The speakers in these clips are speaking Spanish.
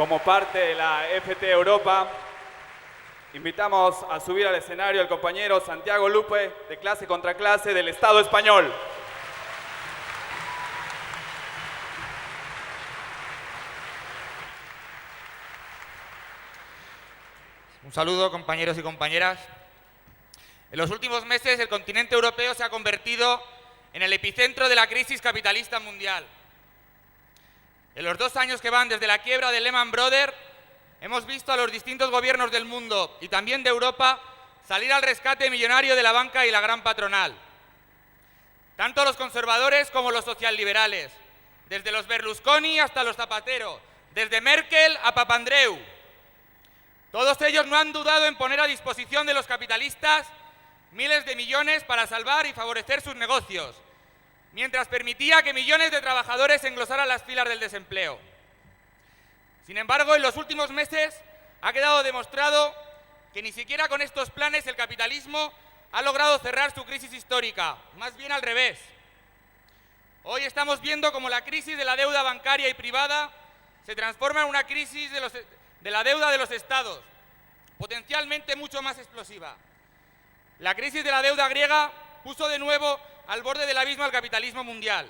Como parte de la FT Europa, invitamos a subir al escenario al compañero Santiago Lupe, de Clase contra Clase del Estado español. Un saludo, compañeros y compañeras. En los últimos meses, el continente europeo se ha convertido en el epicentro de la crisis capitalista mundial. En los 2 años que van desde la quiebra de Lehman Brothers, hemos visto a los distintos gobiernos del mundo y también de Europa salir al rescate millonario de la banca y la gran patronal. Tanto los conservadores como los socialliberales, desde los Berlusconi hasta los Zapatero, desde Merkel a Papandreou. Todos ellos no han dudado en poner a disposición de los capitalistas miles de millones para salvar y favorecer sus negocios, mientras permitía que millones de trabajadores englosaran las filas del desempleo. Sin embargo, en los últimos meses ha quedado demostrado que ni siquiera con estos planes el capitalismo ha logrado cerrar su crisis histórica, más bien al revés. Hoy estamos viendo cómo la crisis de la deuda bancaria y privada se transforma en una crisis de la deuda de los estados, potencialmente mucho más explosiva. La crisis de la deuda griega puso de nuevo al borde del abismo al capitalismo mundial.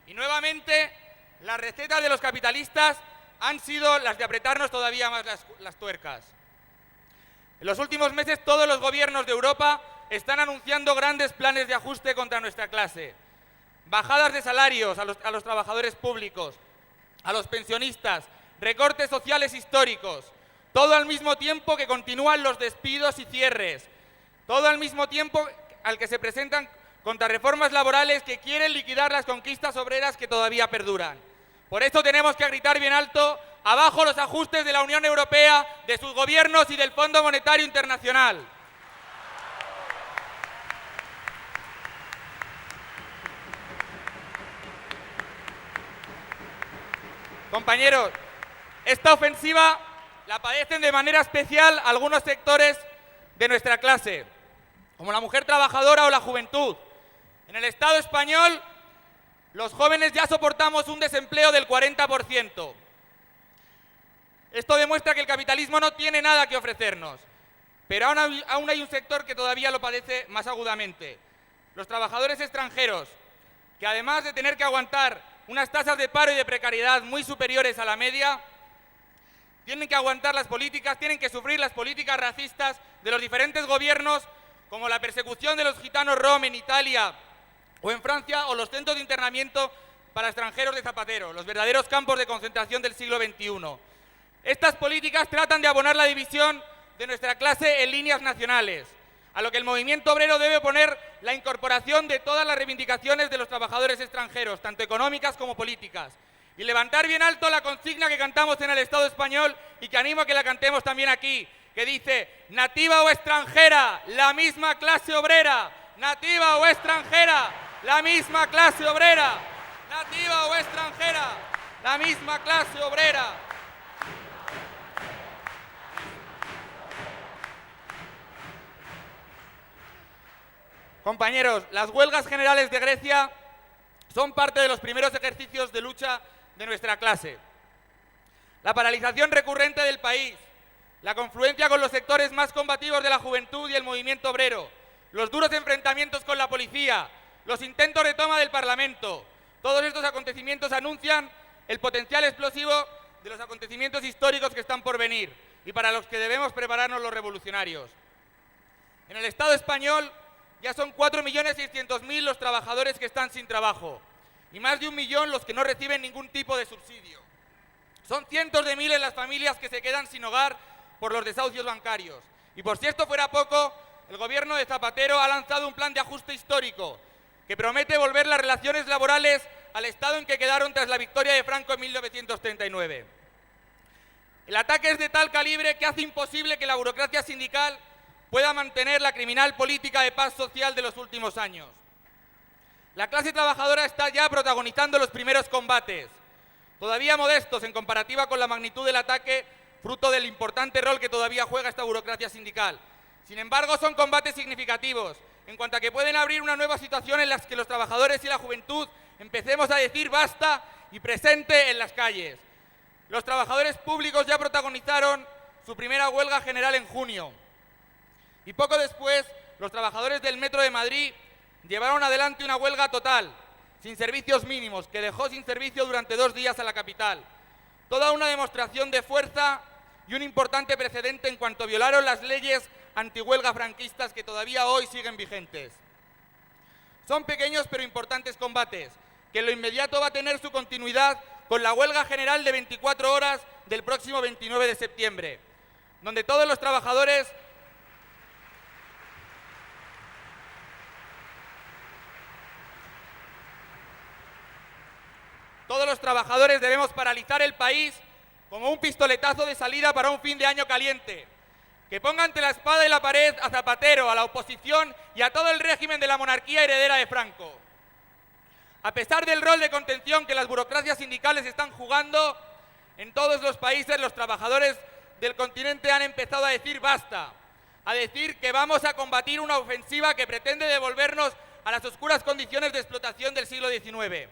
Y nuevamente las recetas de los capitalistas han sido las de apretarnos todavía más las tuercas. En los últimos meses todos los gobiernos de Europa están anunciando grandes planes de ajuste contra nuestra clase. Bajadas de salarios a los trabajadores públicos, a los pensionistas, recortes sociales históricos, todo al mismo tiempo que continúan los despidos y cierres, todo al mismo tiempo al que se presentan contrarreformas laborales que quieren liquidar las conquistas obreras que todavía perduran. Por eso tenemos que gritar bien alto: abajo los ajustes de la Unión Europea, de sus gobiernos y del Fondo Monetario Internacional. Compañeros, esta ofensiva la padecen de manera especial algunos sectores de nuestra clase, como la mujer trabajadora o la juventud. En el Estado español, los jóvenes ya soportamos un desempleo del 40%. Esto demuestra que el capitalismo no tiene nada que ofrecernos, pero aún hay un sector que todavía lo padece más agudamente: los trabajadores extranjeros, que además de tener que aguantar unas tasas de paro y de precariedad muy superiores a la media, tienen que aguantar las políticas, tienen que sufrir las políticas racistas de los diferentes gobiernos, como la persecución de los gitanos rom en Italia o en Francia, o los centros de internamiento para extranjeros de Zapatero, los verdaderos campos de concentración del siglo XXI. Estas políticas tratan de abonar la división de nuestra clase en líneas nacionales, a lo que el movimiento obrero debe poner la incorporación de todas las reivindicaciones de los trabajadores extranjeros, tanto económicas como políticas, y levantar bien alto la consigna que cantamos en el Estado español y que animo a que la cantemos también aquí, que dice: nativa o extranjera, la misma clase obrera. Nativa o extranjera, la misma clase obrera. Nativa o extranjera, la misma clase obrera. Compañeros, las huelgas generales de Grecia son parte de los primeros ejercicios de lucha de nuestra clase. La paralización recurrente del país, la confluencia con los sectores más combativos de la juventud y el movimiento obrero, los duros enfrentamientos con la policía, los intentos de toma del Parlamento, todos estos acontecimientos anuncian el potencial explosivo de los acontecimientos históricos que están por venir y para los que debemos prepararnos los revolucionarios. En el Estado español ya son 4.600.000 los trabajadores que están sin trabajo y más de 1 millón los que no reciben ningún tipo de subsidio. Son cientos de miles las familias que se quedan sin hogar por los desahucios bancarios. Y por si esto fuera poco, el gobierno de Zapatero ha lanzado un plan de ajuste histórico que promete volver las relaciones laborales al estado en que quedaron tras la victoria de Franco en 1939. El ataque es de tal calibre que hace imposible que la burocracia sindical pueda mantener la criminal política de paz social de los últimos años. La clase trabajadora está ya protagonizando los primeros combates, todavía modestos en comparativa con la magnitud del ataque, fruto del importante rol que todavía juega esta burocracia sindical. Sin embargo, son combates significativos, en cuanto a que pueden abrir una nueva situación en la que los trabajadores y la juventud empecemos a decir basta y presente en las calles. Los trabajadores públicos ya realizaron su primera huelga general en junio. Y poco después, los trabajadores del Metro de Madrid llevaron adelante una huelga total, sin servicios mínimos, que dejó sin servicio durante 2 días a la capital. Toda una demostración de fuerza y un importante precedente en cuanto violaron las leyes antihuelga franquistas que todavía hoy siguen vigentes. Son pequeños pero importantes combates, que en lo inmediato va a tener su continuidad con la huelga general de 24 horas del próximo 29 de septiembre, donde todos los trabajadores debemos paralizar el país como un pistoletazo de salida para un fin de año caliente, que ponga ante la espada y la pared a Zapatero, a la oposición y a todo el régimen de la monarquía heredera de Franco. A pesar del rol de contención que las burocracias sindicales están jugando, en todos los países los trabajadores del continente han empezado a decir basta, a decir que vamos a combatir una ofensiva que pretende devolvernos a las oscuras condiciones de explotación del siglo XIX.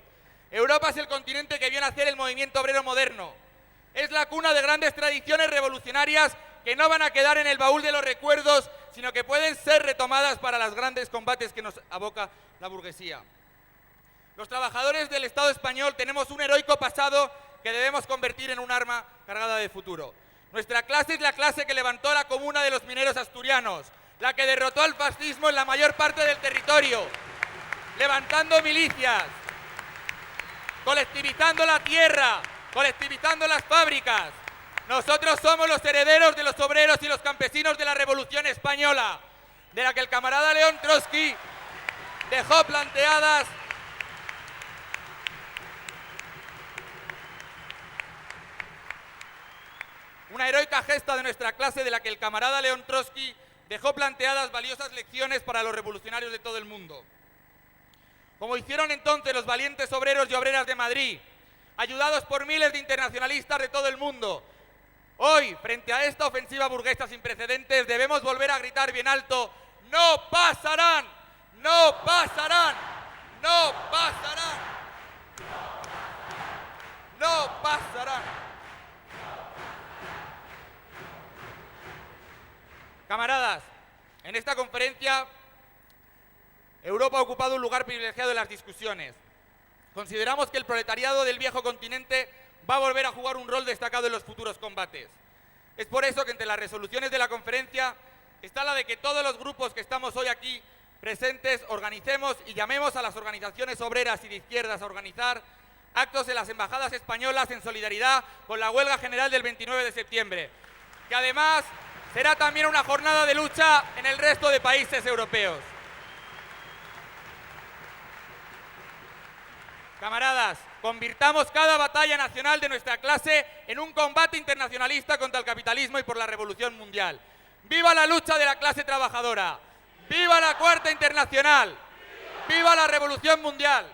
Europa es el continente que vio nacer el movimiento obrero moderno. Es la cuna de grandes tradiciones revolucionarias que no van a quedar en el baúl de los recuerdos, sino que pueden ser retomadas para los grandes combates que nos aboca la burguesía. Los trabajadores del Estado español tenemos un heroico pasado que debemos convertir en un arma cargada de futuro. Nuestra clase es la clase que levantó la Comuna de los Mineros asturianos, la que derrotó al fascismo en la mayor parte del territorio, levantando milicias, colectivizando la tierra, colectivizando las fábricas. Nosotros somos los herederos de los obreros y los campesinos de la Revolución Española, de la que el camarada León Trotsky dejó planteadas una heroica gesta de nuestra clase, de la que el camarada León Trotsky dejó planteadas valiosas lecciones para los revolucionarios de todo el mundo. Como hicieron entonces los valientes obreros y obreras de Madrid, ayudados por miles de internacionalistas de todo el mundo, hoy, frente a esta ofensiva burguesa sin precedentes, debemos volver a gritar bien alto: ¡no pasarán! ¡No pasarán! ¡No pasarán! ¡No pasarán! Camaradas, en esta conferencia Europa ha ocupado un lugar privilegiado en las discusiones. Consideramos que el proletariado del viejo continente va a volver a jugar un rol destacado en los futuros combates. Es por eso que entre las resoluciones de la conferencia está la de que todos los grupos que estamos hoy aquí presentes organicemos y llamemos a las organizaciones obreras y de izquierdas a organizar actos en las embajadas españolas en solidaridad con la huelga general del 29 de septiembre, que además será también una jornada de lucha en el resto de países europeos. Camaradas, convirtamos cada batalla nacional de nuestra clase en un combate internacionalista contra el capitalismo y por la revolución mundial. ¡Viva la lucha de la clase trabajadora! ¡Viva la Cuarta Internacional! ¡Viva la revolución mundial!